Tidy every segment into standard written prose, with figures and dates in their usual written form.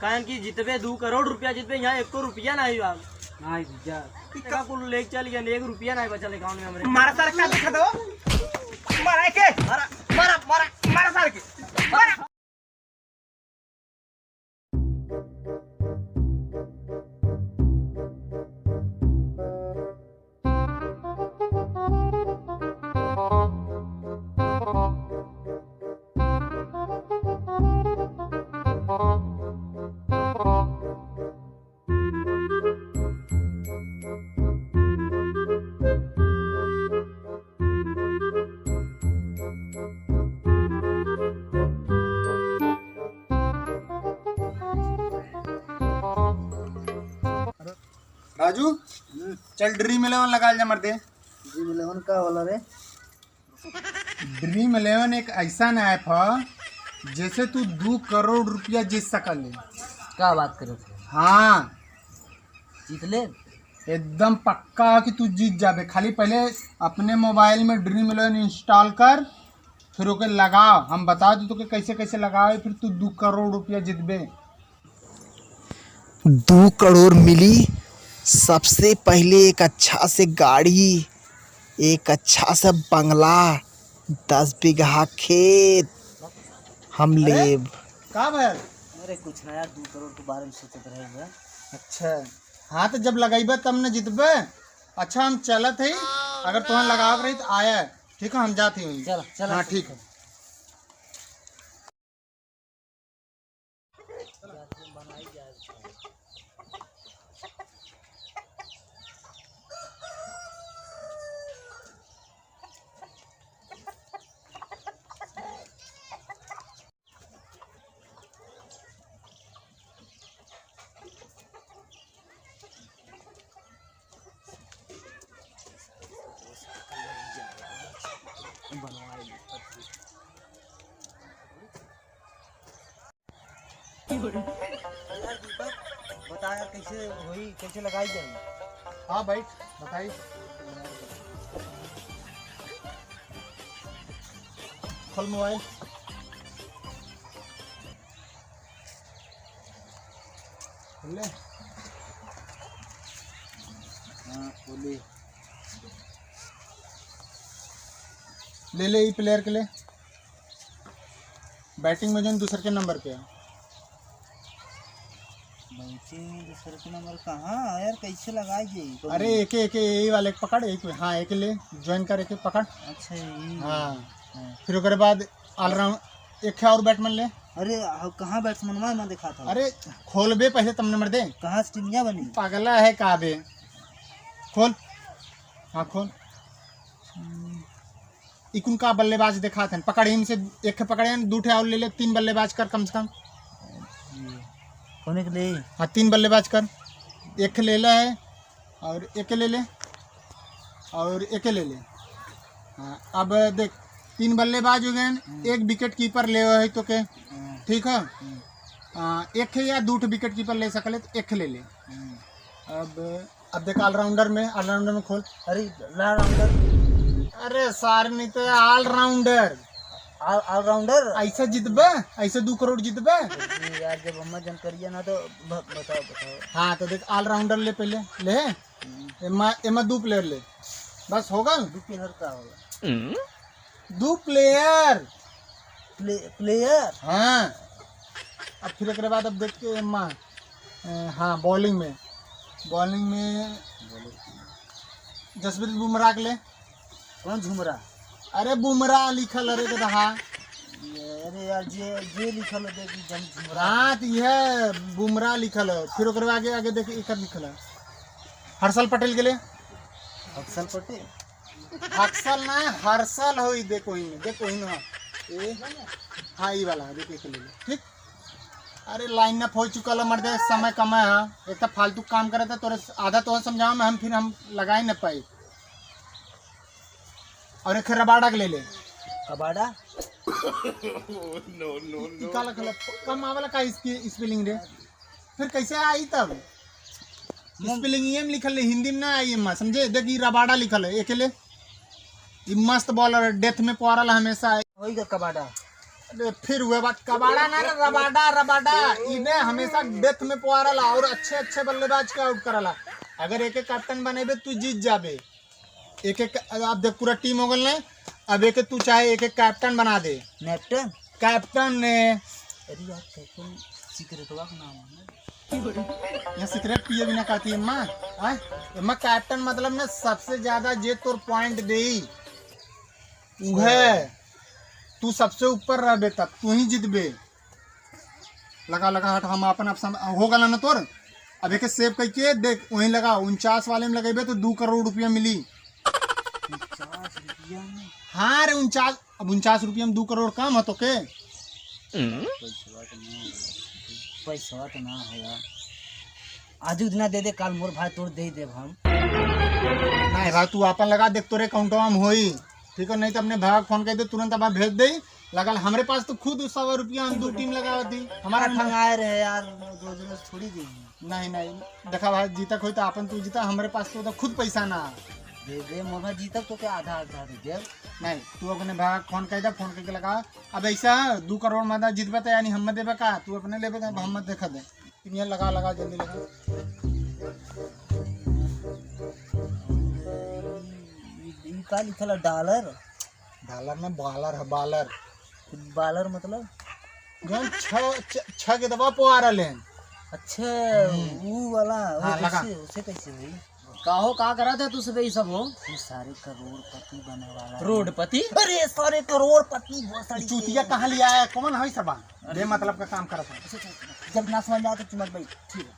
कान की जितबे 2 करोड़ रुपया जितबे यहाँ 1 रुपया नहीं हुआ नहीं भैया का कुल लेके चल गया 1 रुपया नहीं बचल अकाउंट में हमरे। मारा सर का दिखा दो मारा के मारा मारा मारा मारा सर के मारा। राजू चल ड्रीम 11 लगा जा मर्दे। ड्रीम 11 का वाला रे? ड्रीम 11 एक ऐसा ऐप है जैसे तू 2 करोड़ रुपया जीत सकल। क्या बात करे? हाँ जीत ले एकदम पक्का कि तू जीत जाबे। खाली पहले अपने मोबाइल में ड्रीम 11 इंस्टॉल कर, फिर ओके लगाओ। हम बता दो तो कैसे कैसे लगाओ, फिर तू 2 करोड़ रुपया जीतबे। 2 करोड़ मिली। सबसे पहले एक अच्छा से गाड़ी, एक अच्छा सा बंगला, 10 बीघा खेत हम लेब। का भैया? अरे कुछ ना यार, 2 करोड़ के बारे में सोचते रहेगा। अच्छा हाँ तो जब लगाइबे तब न जीतबे। अच्छा हम चलत है, अगर तुहन लगाव रही तो आया। ठीक है हम जाते हैं। चल चल। हाँ ठीक है। बताया कैसे होई, कैसे लगाई जाए? हाँ भाई बताइए। खोल मोबाइल। खोल ले। हाँ बोले। ले ले ई प्लेयर के लिए। बैटिंग में जो दूसरे के नंबर पे है। दूसरे के नंबर कहाँ यार, कैसे लगाई जाए? अरे एक यही वाले पकड़, एक हाँ एक ले ज्वाइन कर, एक पकड़। अच्छा यही। हाँ फिर उसके बाद ऑलराउंड एक और बैट्समैन ले। अरे कहाँ बैट्समैन में देखा था? अरे खोल बे पहले तब नंबर दे। कहाँ से टीमिया बनी? पागला है का बे? खोल। हाँ खोल। इकुन का बल्लेबाज देखा था, पकड़ हिम से एक पकड़े 2 और ले ले। 3 बल्लेबाज कर कम से कम। होने के लिए हाँ 3 बल्लेबाज कर। एक ले ले है और एक ले ले और एक ले ले। हाँ अब देख 3 बल्लेबाज हो गए, 1 विकेट कीपर ले है तो के ठीक है। एक या 2 विकेट कीपर ले सकले तो एक ले ले। अब देख ऑलराउंडर में खोल। अरे ऑलराउंडर? अरे सार नहीं तो ऑलराउंडर। ऑलराउंडर ऐसे जीतबे, ऐसे 2 करोड़ जीतबे यार। जब हम जानकारी ना तो बताओ। हाँ तो देख ऑलराउंडर ले पहले ले। एमा 2 प्लेयर ले, बस होगा। 2 प्लेयर का होगा? 2 प्लेयर प्लेयर। हाँ अब फिर एक बाद अब देख के एमा हाँ बॉलिंग में जसप्रीत बुमराह के ले। कौन झुमरा? अरे बुमराह लिखल अरे के रहा। अरे यार जे लिखल है देखी जन झुमरा। हाँ तो यह बुमराह लिखल है। फिर ओकर आगे देख एक लिखल है हर्षल पटेल के लिए। अक्सर पटेल? अक्सर ना हर्षल हो। देखो ही ना ए हाँ ये वाला देखो एक ले ले। ठीक। अरे लाइन अप हो चुका है मर्दे, समय कम है। एक तो फालतू काम करे था तोरे आधा तो समझाओ मैं हम लगा ही न पाई। और एक रबाड़ा के ले ले। कबाड़ा? का लिखल कम आवेला का इसकी स्पेलिंग रे? फिर कैसे आई तब? स्पेलिंग ये में लिखल है, हिंदी में ना आई है समझे। देख ये रबाड़ा लिखल है। अकेले ये मस्त बॉलर डेथ में पड़ल हमेशा। वही का कबाड़ा? अरे फिर हुए बात कबाड़ा ना रे, रबाडा रबाडा इन्हें हमेशा डेथ में पुआरला और अच्छे अच्छे बल्लेबाज का आउट करला। अगर एक एक कैप्टन बनेबे तू जीत जाबे। एक एक अब देख पूरा टीम हो गल ने, अब एक तू चाहे एक एक कैप्टन बना दे। नेप्टन कैप्टन ने अरे यार कैप्टन सीक्रेटवा का नाम है ये सिगरेट पिए बिना कहती है अम्मा। अम्मा कैप्टन मतलब ना सबसे ज्यादा जे तोर पॉइंट दे उहे तू सबसे ऊपर रहबे तब तू ही जीतबे। लगा लगा हट हम अपन हो गला ना तोर। अब एक सेव करके देख वहीं लगा 49 वाले में लगेबे तो 2 करोड़ रुपया मिली। 50 रुपया में? हाँ रे 49, अब 49 रुपया में 2 करोड़ कम है तो के पैसा तो ना है यार। आज दिन दे दे, काल मोर भाई तोड़ दे दे हम। नहीं भाई तू अपन लगा देख तोरे अकाउंटवा में होई ठीक है, नहीं तो अपने भाग फोन कर दे तुरंत अब भेज दे। लगा हमारे पास तो खुद 100 रुपया हम 2 टीम लगावती हमारा मंगाए रहे यार, रोज रोज थोड़ी देंगे। नहीं नहीं देखा भाई जीतक हो तो अपन तू जीता, हमारे पास तो खुद पैसा ना दे दे मोर भाई जीतक तो क्या आधा आधा दे दे। नहीं तू अपने भाग फोन कर दे, फोन करके लगा। अब ऐसा 2 करोड़ मादा जीतबे तो यानी हम देबे का तू अपने लेबे तो हम देखा दे। ये लगा लगा जल्दी लगा। ये का लिखल है डॉलर? डॉलर में बॉलर है बॉलर। बॉलर मतलब जौन छह के दबा पो आ रहे हैं। अच्छा वो वाला हाँ, लगा। उसे कैसे हुई? काहो का करा था तू सब ये सब हो? तू सारे करोड़पति बने वाला है। रोडपति? अरे सारे करोड़पति बहुत सारी चूतिया कहाँ लिया है कौन है सबा बे मतलब का काम करा था। जब ना समझ आता चुमक भाई ठीक है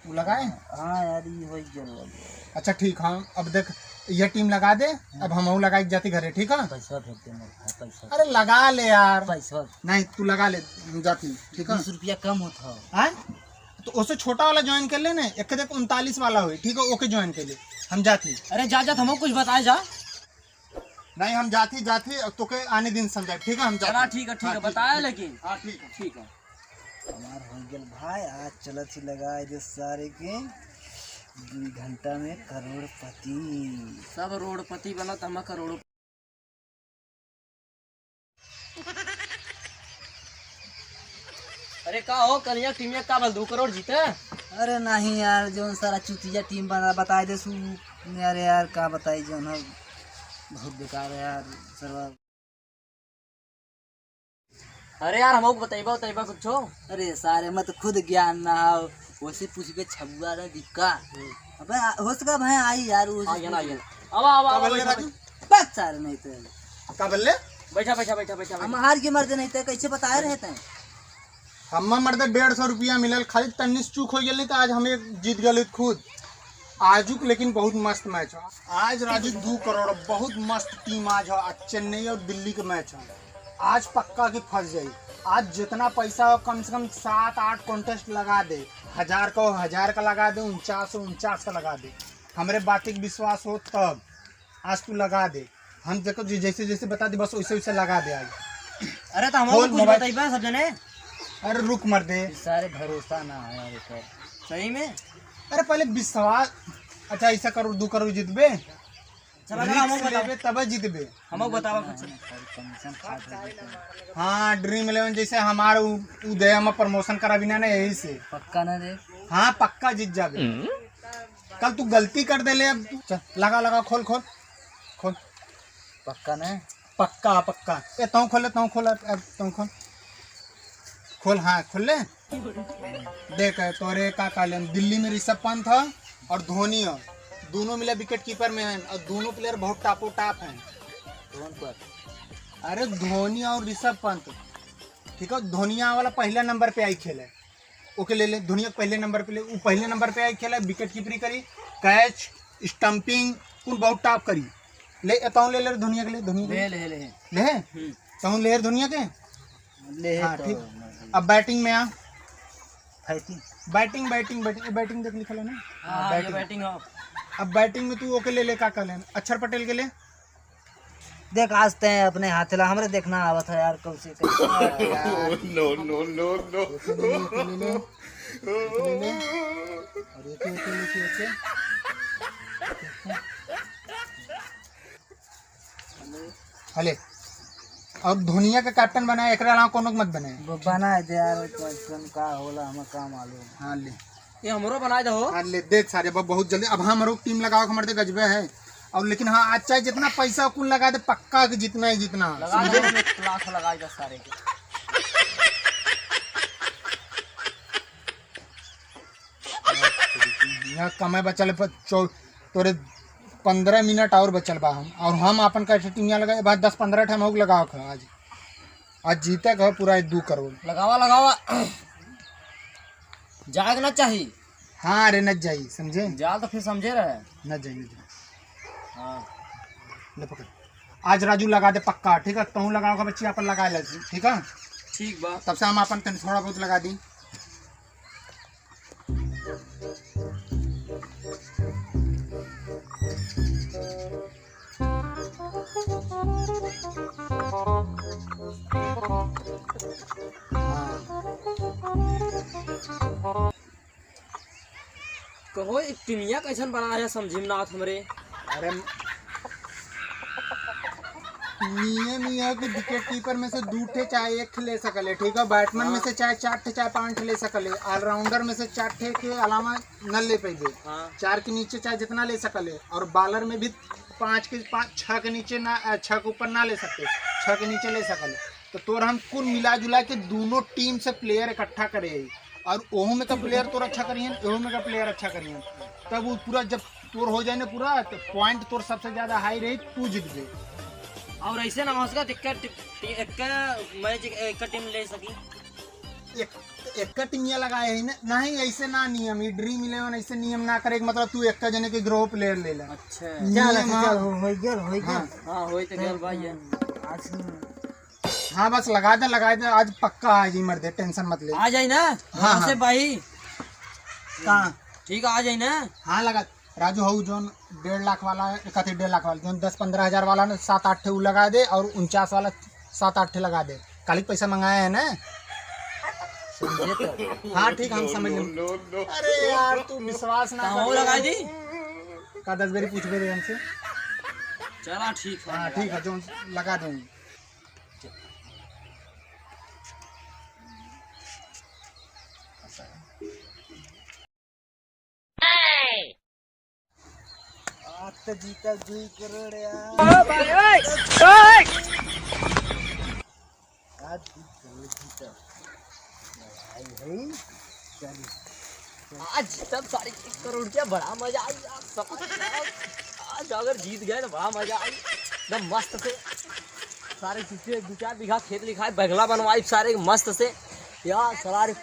तू लगाए। हाँ यार ये वही जरूर। अच्छा ठीक हाँ अब देख ये टीम लगा दे, अब हम लगा जाती घरे ठीक है। पैसा भेज दे मोर भाई पैसा। अरे लगा ले यार। पैसा नहीं तू लगा ले हम जाती ठीक है। 20 रुपया कम होता हाँ तो उससे छोटा वाला ज्वाइन कर ले ना, एक देख 39 वाला हो ठीक है ओके ज्वाइन कर ले हम जाती। अरे जा जा हमको कुछ बताए जा। नहीं हम जाती जाती तो के आने दिन समझा ठीक है हम चला जाती। ठीक है बताया लेकिन। हाँ ठीक है ठीक है हमार हो गया भाई। आज चलत ही लगा जो सारे के 2 घंटा में करोड़पति। सब रोडपति बना तमा करोड़। अरे का हो कन्या टीम में का बल 2 करोड़ जीते? अरे नहीं यार जो सारा चुतिया टीम बना बताए दे सु यार यार का बताई जो ना बहुत बेकार है यार सर्वा। अरे यार हमको बताइबा कुछ हो। अरे सारे मत खुद ज्ञान ना हो वैसे पूछबे छबुआ रे दिक्का। अबे हो सका भाई आई यार वो आ गया अब बस सारे नहीं तो का बोले बैठा हम हार के मर्द नहीं तो कैसे बताए रहे थे। हम मर्द 150 रुपया मिलल खाली तन्नीस चूक हो गई तो आज हमें जीत गए खुद आजुक। लेकिन बहुत मस्त मैच है आज राजू 2 करोड़ बहुत मस्त टीम आज है। आज चेन्नई और दिल्ली का मैच है आज पक्का की फंस जाई। आज जितना पैसा हो कम से कम 7-8 कॉन्टेस्ट लगा दे। 1000 का 1000 का लगा दे, 49 का लगा दे। हमारे बात की विश्वास हो तब आज तू लगा दे। हम देखो जैसे जैसे बता दे बस वैसे वैसे लगा दे आज। अरे तो हमको कुछ बताइबा सब जने। अरे रुक मर दे सारे भरोसा ना है यार ऊपर सही में। अरे पहले विश्वास। अच्छा ऐसा करो 2 करोड़ जीतबे चला हमको लेबे तब जीतबे। हमको बतावा कुछ। कमीशन खा दे। हाँ ड्रीम 11 जैसे हमारे उदय में प्रमोशन करा बिना ना यही से पक्का ना दे। हाँ पक्का जीत जाबे। कल तू गलती कर दे ले अब चल लगा खोल खोल खोल पक्का ना पक्का पक्का। ए तू खोल अब तू खोल हाँ खोल ले। देख तोरे का काले दिल्ली में ऋषभ पंत है और धोनी है, दोनों मिले विकेट कीपर में हैं और दोनों प्लेयर बहुत टापो टाप हैं। कौन पर? अरे धोनी और ऋषभ पंत ठीक है। धोनिया वाला पहला नंबर पे आई खेले ओके ले ले। धोनिया पहले नंबर पे ले वो पहले नंबर पे आई खेले विकेट कीपरी करी कैच स्टंपिंग कुल बहुत टाप करी ले। तू ले धोनिया के ले धोनिया ले तू ले धोनिया के ले। हाँ ठीक। अब बैटिंग में आ फाइटिंग बैटिंग देख लिखा है ना। हां ये बैटिंग हो। अब बैटिंग में तू ओके ले का कर ले अक्षर पटेल के ले। देख आज ते अपने हाथ ला हमरे देखना आवत है यार कब से नो हले और धोनिया का कैप्टन बनाए, एकरा अलावा कोनो के मत बनाए। बना दे यार, कैप्टन का होला हमें का मालूम। हाँ ले, ये हमरो बना दो। हाँ ले दे सारे बहुत जल्दी। अब हमारो टीम लगाओ, हमारे गजबे है। और लेकिन हाँ, आज चाहे जितना पैसा कुल लगा दे, पक्का कि जितना ही जितना लगा दे, लाख लगा दे सारे के। यहाँ कमे बचल तोरे 15 मिनट और बचल बा। हम अपन कैसे टीम यहाँ लगाए, बाद 10-15 टाइम हो लगाओ खा। आज जीते कहो पूरा 2 करोड़। लगावा जाग ना चाहिए। हाँ अरे न जाई, समझे जाल तो फिर समझे रहे। न जाई। हाँ ले पकड़। आज राजू लगा दे पक्का, ठीक है? तू लगाओ बच्ची अपन लगा ले, ठीक है? ठीक बा। तब से हम अपन थोड़ा बहुत लगा दी। कहो एक टीमिया कैसन बना है, समझी ना हमरे। अरे नियम यह कि विकेट कीपर में से 2 ठे चाहे 1 ले सकले, ठीक है? बैट्समैन में से चाहे 4 ठे चाहे 5 ठे ले सकले। ऑलराउंडर में से 4 ठे के अलावा न ले पाइबे। 4 के नीचे चाहे जितना ले सकले। और बॉलर में भी 6 के नीचे ना, 6 के ऊपर ना ले सकते, 6 के नीचे ले सकले। तो तोर हम कुल मिला जुला के दोनों टीम से प्लेयर इकट्ठा करे, और ओहू में का प्लेयर तोर अच्छा करिए, ओहू में का प्लेयर अच्छा करिए। तब वो पूरा जब तोर हो जाए ना पूरा, तो पॉइंट तोर सबसे ज्यादा हाई रही, तू जीत गए। और ऐसे ना उसका एक मैच एक टीम ले सकी। एक टीमिया लगाए है ना, नहीं ऐसे ना नियम। ये ड्रीम 11 ऐसे नियम ना करे, मतलब तू एक जने के ग्रो प्लेयर ले ले। अच्छा नियम, हाँ। हो गया। हाँ हो तो गया भाई। हाँ बस लगा दे आज पक्का आ जी, मर दे, टेंशन मत ले। आ जाए ना। हाँ से भाई कहाँ? ठीक है आ जाए ना। हाँ लगा राजू हो जो 1.5 लाख वाला, 1.5 लाख वाला, जो 10-15 हज़ार वाला ना 7-8 ठे लगा दे, और 49 वाला 7-8 ठे लगा दे। काली पैसा मंगाया है ना, समझे तो। हाँ ठीक, हम समझ लेंगे। अरे यार तू विश्वास ना हो लगा दी का 10 बेरी पूछ बेरी हमसे। चला ठीक है। हाँ ठीक है, जो लगा दूंगी। आज तो जीता 2 करोड़ यार। आज 2 करोड़ जीता। आज तब साढ़े 1 करोड़ क्या बड़ा मजा आई यार। आज अगर जीत गए तो बड़ा मजा आई एकदम मस्त से। सारे चीजें 2-4 बीघा खेत लिखाए, बगला बनवाई सारे मस्त से यार। सारे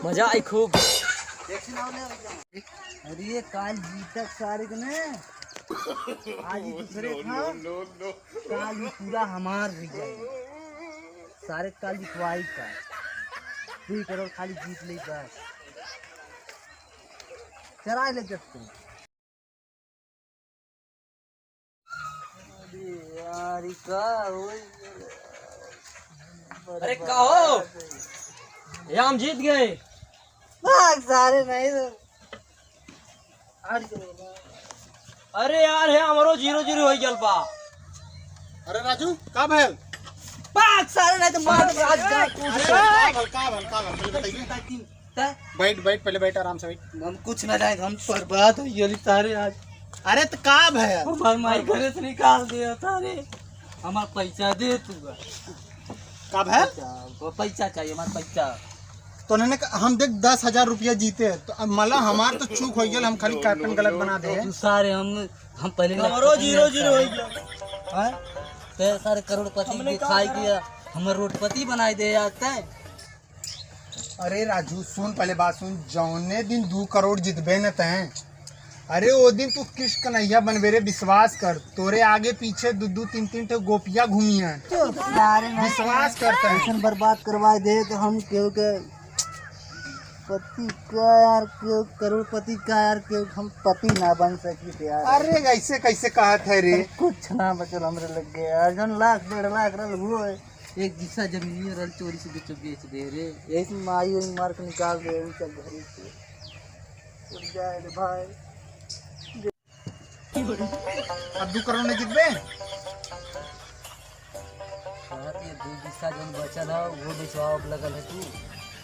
मजा आई खूब। अरे काल जीतक सारे के ने, आज दूसरे था काल ही पूरा हमार भी जाए। सारे काल जितवाई का 2 करोड़ खाली जीत ले बस। चला ले जब तुम। अरे यार का हो, अरे कहो ये हम जीत गए। सारे नहीं तो अरे यार है हमारो 0-0 हो गया बा। अरे राजू का भैल? पाक सारे नहीं तो मार आज का बैठ पहले बैठ, आराम से बैठ। हम कुछ ना जाए, हम बर्बाद हो गए सारे आज। अरे तो का भैल? हमारे माई घरे से निकाल दिया सारे। हमारा पैसा दे तू। का भैल? पैसा चाहिए, हमारा पैसा। तो उन्होंने हम देख 10,000 रुपया जीते, तो अब मला हमार तो चूक हो गया, हम खाली कैप्टन गलत बना दे। सारे हम पहले हमारो 0-0 हो गया। तो सारे करोड़पति दिखाई दिया, हमारे रोडपति बनाए दे जाते हैं। अरे राजू सुन, पहले बात सुन। जौने दिन 2 करोड़ जितबे न तैं, अरे वो दिन तू किस कन्हैया बनबे रे, विश्वास कर। तोरे आगे पीछे 2-2, 3-3 ठे गोपिया घूमिया, विश्वास करते हैं। बर्बाद करवा दे तो हम क्यों के पति का यार, क्यों करोड़पति का यार, क्यों हम पति ना बन सकी यार। अरे ऐसे कैसे कहत है रे? कुछ ना बचल हमरे लग गए यार। जन 1-1.5 लाख रल हुए, एक दिशा जमीन रल चोरी से बेच दे रे। यही माई वही मार के निकाल दे। चल घरे से उठ जाए रे भाई। अब 2 करोड़ में जितबे? सर ये 2 हिस्सा जो बचल है वो बेचवाओ अब लगल है तू।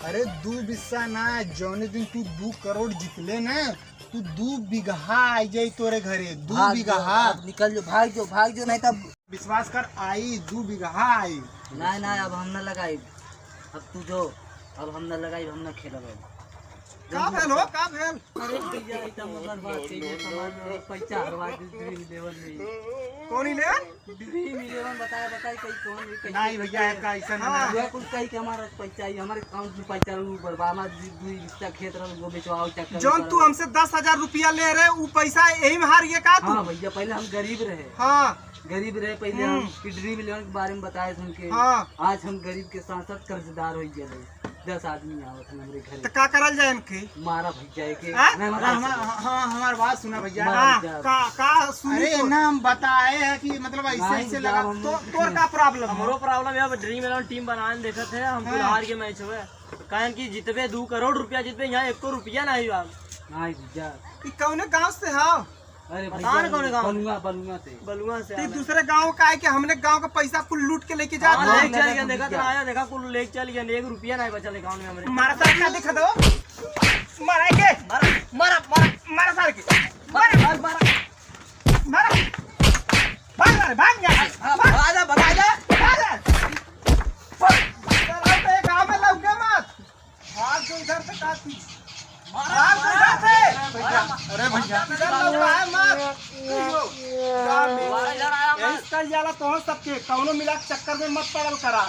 अरे 2 बिस्सा ना, जौने दिन तू 2 करोड़ जितले ना, तू 2 बीघा आई जाई तोरे घरे। 2 बीघा निकल जो, भाग जो नहीं तब। विश्वास कर, आई 2 बीघा आई। ना अब हम न लगाई, अब तू जो, अब हम न लगाई, हम न खेलब। का भेल हो, का भेल? अरे भैया इतना मगर बात कहिए, हमारे पैसा हरवा ड्रीम लेवल में। कौन ही ले? ड्रीम लेवल बताए कहीं कौन कैसे। नहीं भैया ऐसा ऐसा ना। हाँ कुछ कहीं के हमारा पैसा ही, हमारे अकाउंट में पैसा बर्बाद 2 हिस्सा खेत रहा वो बेचवाओ चक्कर। जौन तू हमसे 10,000 रुपया ले रहे, वो पैसा यही में हार गया का तू? हाँ भैया पहले हम गरीब रहे। हाँ गरीब रहे पहले हम ड्रीम लेवल के बारे में बताए थे उनके। हाँ। आज हम गरीब के साथ साथ कर्जदार हो गए। 10 आदमी आवत हैं हमारे घर। तो का करल जाए इनके? मारा भैया के। हाँ हमार बात सुना भैया। हाँ, का सुनी? अरे ना हम बताए है कि मतलब ऐसे ऐसे लगा। तो तोर का प्रॉब्लम? हमरो प्रॉब्लम है, अब ड्रीम 11 टीम बनाने देखते थे हम। हार के मैच हुए कारण कि जितबे 2 करोड़ रुपया जितबे, यहाँ 1 रुपया नहीं हुआ। नहीं भैया ई कौने गांव से हो? अरे बता न कौन गाँव? बलुआ से। से दूसरे गांव का है कि हमने गांव का पैसा कुल लूट के लेके जा। लेके चल गया, देखा तो आया, देखा कुल लेके चल गया, 1 रुपया नहीं बचा अकाउंट में हमारे। मारा साल का दिखा दो। मारा के मारा साल के मारा भाग जा। भगा जा गाँव में लौके मत भाग जो इधर से काटी। अरे भैया तो सबके कौनो मिला चक्कर में मत पड़ल करा।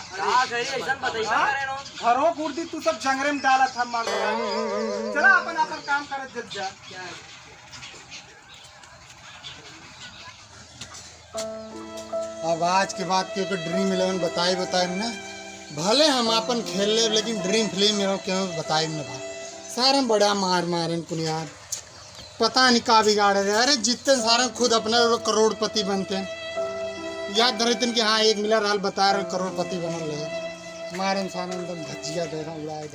घरों गुर्दी तू सब जंगरे में डाला था। मान चला अपन अपन काम कर जब जा। अब आज के बाद क्योंकि ड्रीम 11 बताए ना, भले हम अपन खेल ले, लेकिन ड्रीम फिल्म क्यों बताए ना भाई। सारे बड़ा मारे यार, पता नहीं का बिगाड़े रहे। अरे जितने सारे खुद अपने करोड़पति बनते हैं। याद धरते कि हाँ 1 मिलियन हाल बता रहे करोड़पति बनल रहे। मारे सारे एकदम भजिया दे रहा उड़ाए।